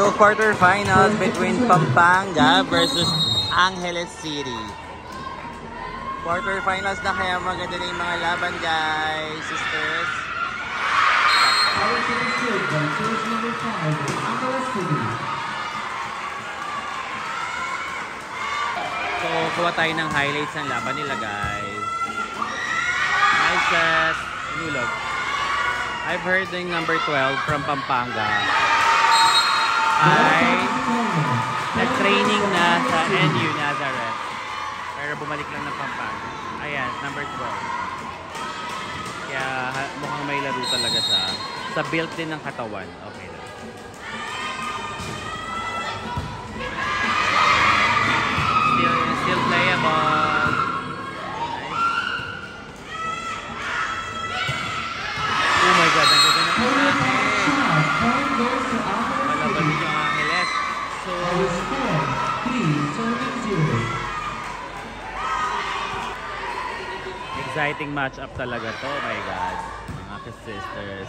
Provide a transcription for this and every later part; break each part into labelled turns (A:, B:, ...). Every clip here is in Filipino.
A: So quarterfinals between Pampanga versus Angeles City. Quarterfinals na, kaya maganda na yung mga laban, guys, sisters. So kuha tayo ng highlights ng laban nila, guys. Nice set. Nulog. I've heard the number 12 from Pampanga ay nag-training na sa NU Nazareth. Pero bumalik lang ng Pampanga. Ayan, number 12. Kaya mukhang may laro talaga siya. Sa build din ng katawan. Okay lang. Still playable. Oh my God, ang ganda ng pagkakit. Malaban din yung Angeles. So, exciting match-up talaga to. Oh my God, mga sisters.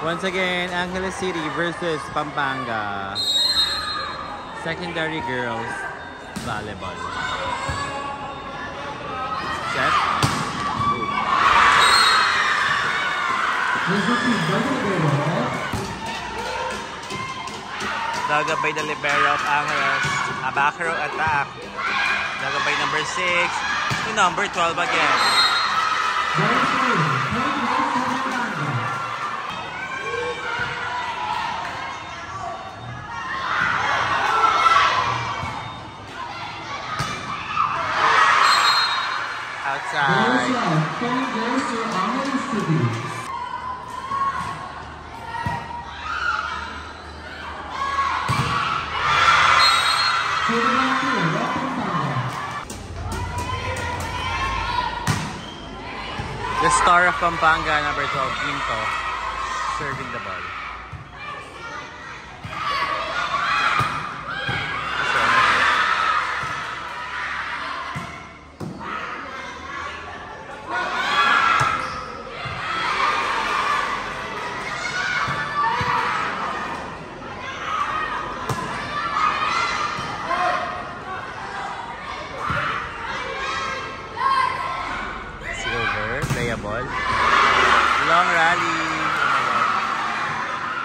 A: Once again, Angeles City versus Pampanga. Secondary girls volleyball. Set. Gagabay the libero of Angeles. A back row attack. Gagabay number 6 to number 12 again. Outside. The star of Pampanga, number 12, Quinto, serving the ball. Ball. Long rally.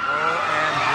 A: OMG.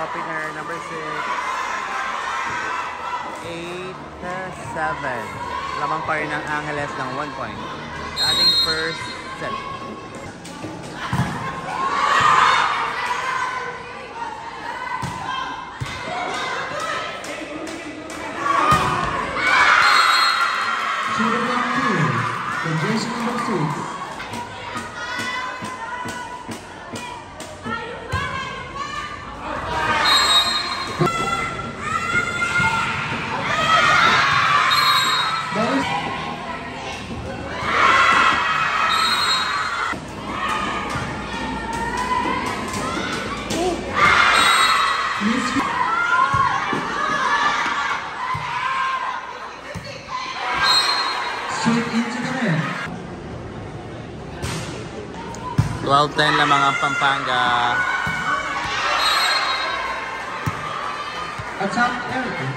A: Opener number 6. 8-7. Lamang pa rin ng Angeles ng 1 point. Ating first set.
B: Straight into the net.
A: 12-10 lamang ang Pampanga.
B: Attack Eric.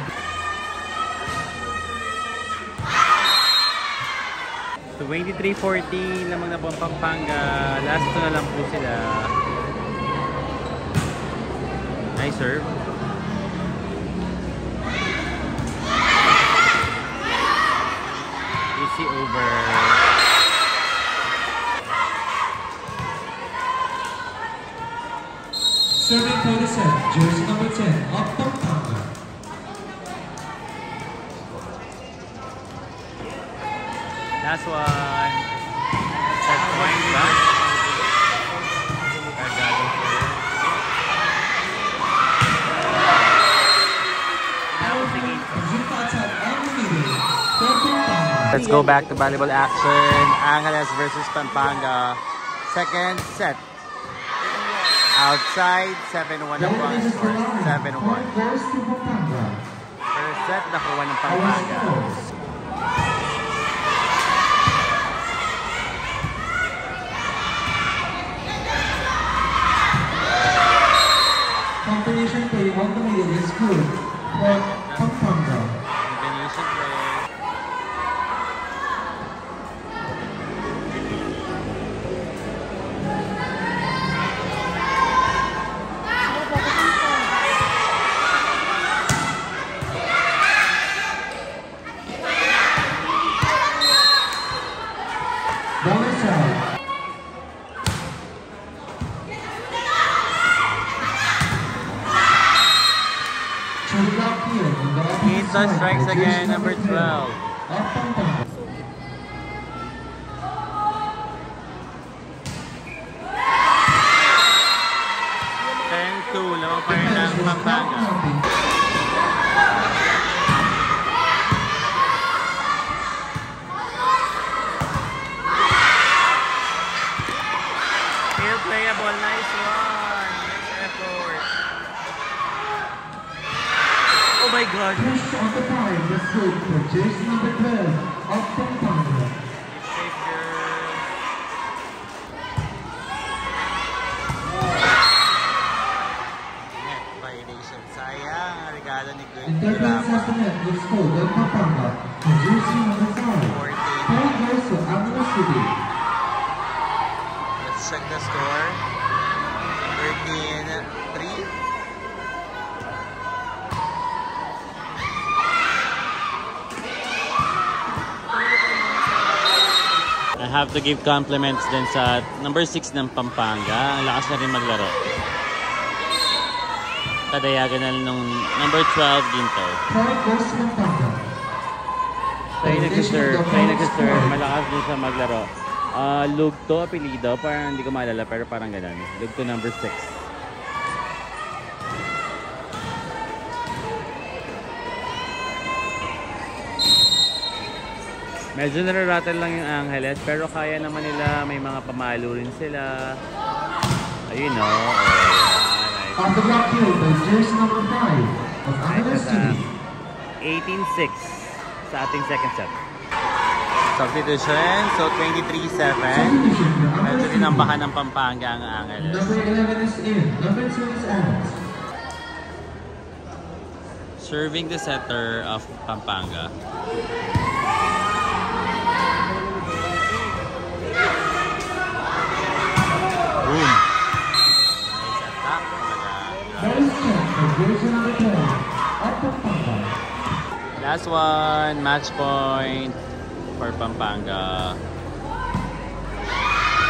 A: So 23-14 lamang na po ang Pampanga. Last 2 na lang po sila. serve. Easy over.
B: Serving for the set, jersey number 10 of Pampanga.
A: Last one. Set point back. Cargado serve. Let's go back to volleyball action. Angeles versus Pampanga. Second set. Outside, 7-1 ang point score. 7-1. First set, nakuha ng Pampanga.
B: Combination play on the middle is good for Pampanga.
A: Combination play.
B: Bonus side.
A: Ito strikes again, number 12. 10-2, lamang pa rin ng Pampanga. Still playable, nice one. Nice effort. Oh my God.
B: Push on the fire, the stroke for jersey number 12 of Pampanga.
A: Net violation. Sayang. Regalo ni
B: And that brings us to net with score of Pampanga for jersey number 5. 4 goals to Angeles City.
A: Let's check the score. 13-3. I have to give compliments din sa number 6 ng Pampanga. Ang lakas na rin maglaro. Kadayaganal nung number 12 Ginto.
B: 4 goals to Pampanga.
A: Try nag-serve. Malakas din siya maglaro. Lugto, apelido. Parang hindi ko maalala pero parang ganun. Lugto number 6. Medyo nararattle lang yung Angeles pero kaya naman nila, may mga pamalo rin sila. Ayun o. Nice.
B: On the block field by jersey number 5 of Angeles City.
A: 18-6 sa ating second set. Substitution, so 23-7. Medyo tinambakan ng Pampanga ang Angeles.
B: Number 11 is in, number 2 is out.
A: Serving the setter of Pampanga. Boom! Nice attack. Last one, match point for Pampanga.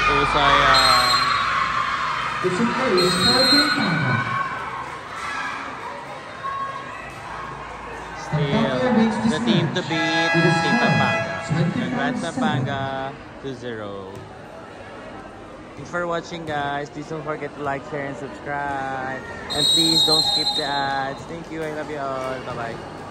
A: So sayang.
B: It's a place for Pampanga.
A: Still, the team to beat is Team Pampanga. Congrats Pampanga, 2-0. Thanks for watching, guys. Please don't forget to like, share, and subscribe. And please don't skip the ads. Thank you. I love you all. Bye-bye.